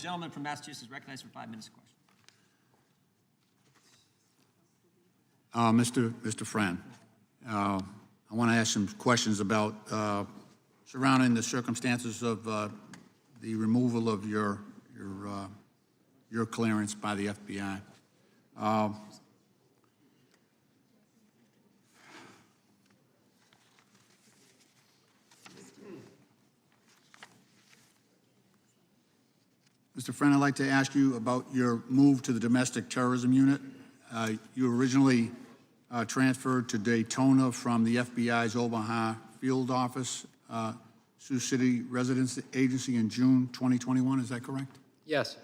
The gentleman from Massachusetts is recognized for 5 minutes of question. Mr. Fran, I want to ask some questions about surrounding the circumstances of the removal of your clearance by the FBI. Mr. Friend, I'd like to ask you about your move to the domestic terrorism unit. You originally transferred to Daytona from the FBI's Omaha field office, Sioux City Residence Agency in June 2021, is that correct? Yes.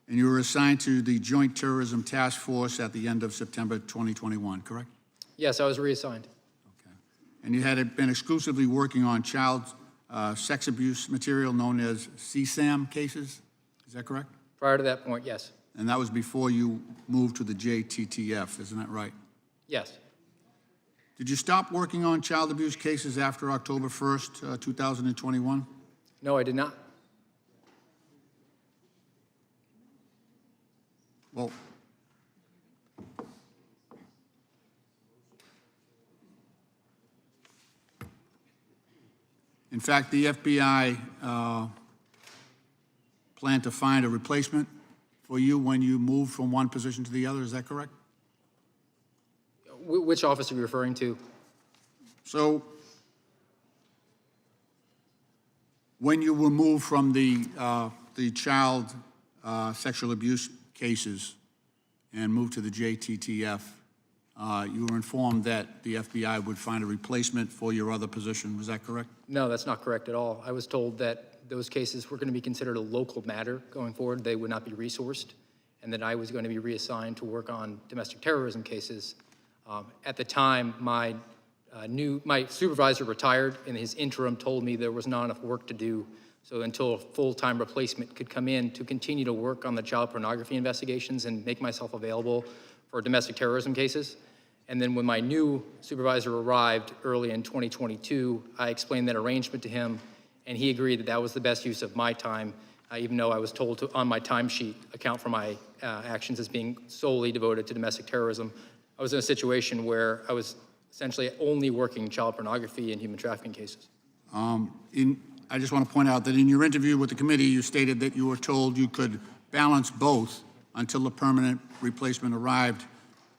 And you were assigned to the Joint Terrorism Task Force at the end of September 2021, correct? Yes, I was reassigned. Okay. And you had been exclusively working on child sex abuse material known as CSAM cases, is that correct? Prior to that point, yes. And that was before you moved to the JTTF, isn't that right? Yes. Did you stop working on child abuse cases after October 1st, 2021? No, I did not. Well, in fact, the FBI planned to find a replacement for you when you moved from one position to the other, is that correct? Which office are you referring to? So, when you were moved from the child sexual abuse cases and moved to the JTTF, you were informed that the FBI would find a replacement for your other position, was that correct? No, that's not correct at all. I was told that those cases were going to be considered a local matter going forward. They would not be resourced, and that I was going to be reassigned to work on domestic terrorism cases. At the time, my supervisor retired, and his interim told me there was not enough work to do. So until a full-time replacement could come in to continue to work on the child pornography investigations and make myself available for domestic terrorism cases. And then when my new supervisor arrived early in 2022, I explained that arrangement to him, and he agreed that that was the best use of my time, even though I was told to, on my timesheet, account for my actions as being solely devoted to domestic terrorism. I was in a situation where I was essentially only working child pornography and human trafficking cases. I just want to point out that in your interview with the committee, you stated that you were told you could balance both until the permanent replacement arrived.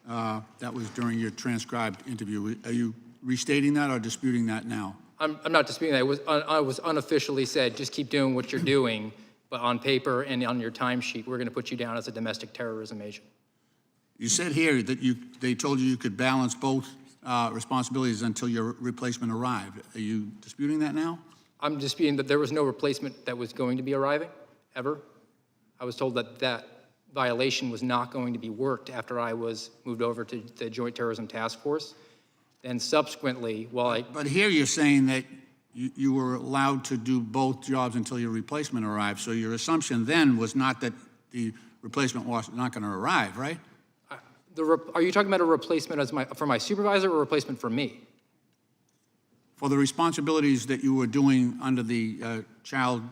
That was during your transcribed interview. Are you restating that or disputing that now? I'm not disputing that. I was unofficially said, just keep doing what you're doing, but on paper and on your timesheet, we're going to put you down as a domestic terrorism agent. You said here that they told you you could balance both responsibilities until your replacement arrived. Are you disputing that now? I'm disputing that there was no replacement that was going to be arriving, ever. I was told that that violation was not going to be worked after I was moved over to the Joint Terrorism Task Force. And subsequently, But here you're saying that you were allowed to do both jobs until your replacement arrived, so your assumption then was not that the replacement was not going to arrive, right? Are you talking about a replacement for my supervisor or a replacement for me? For the responsibilities that you were doing under the child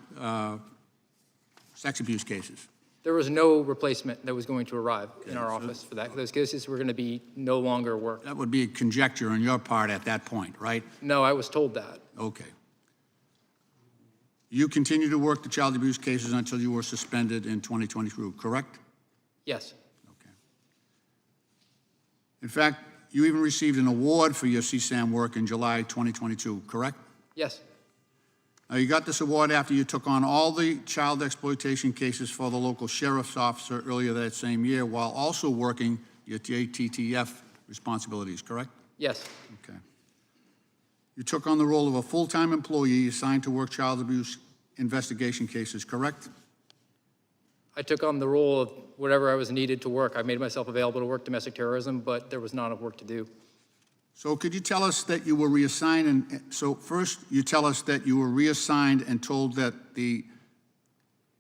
sex abuse cases. There was no replacement that was going to arrive in our office for that. Those cases were going to be no longer worked. That would be a conjecture on your part at that point, right? No, I was told that. Okay. You continued to work the child abuse cases until you were suspended in 2022, correct? Yes. Okay. In fact, you even received an award for your CSAM work in July 2022, correct? Yes. Now, you got this award after you took on all the child exploitation cases for the local sheriff's officer earlier that same year, while also working your JTTF responsibilities, correct? Yes. Okay. You took on the role of a full-time employee assigned to work child abuse investigation cases, correct? I took on the role of whatever I was needed to work. I made myself available to work domestic terrorism, but there was not enough work to do. So could you tell us that you were reassigned, and so first you tell us that you were reassigned and told that the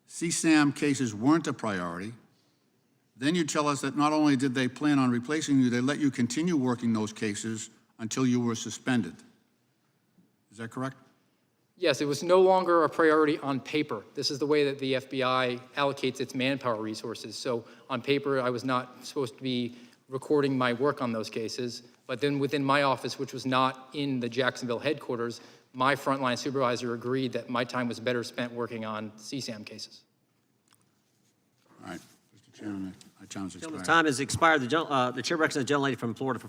CSAM cases weren't a priority. Then you tell us that not only did they plan on replacing you, they let you continue working those cases until you were suspended. Is that correct? Yes, it was no longer a priority on paper. This is the way that the FBI allocates its manpower resources. So on paper, I was not supposed to be recording my work on those cases. But then within my office, which was not in the Jacksonville headquarters, my frontline supervisor agreed that my time was better spent working on CSAM cases. All right, Mr. Chairman, my time has expired. Gentleman's time has expired. The chair recognizes the gentlelady from Florida for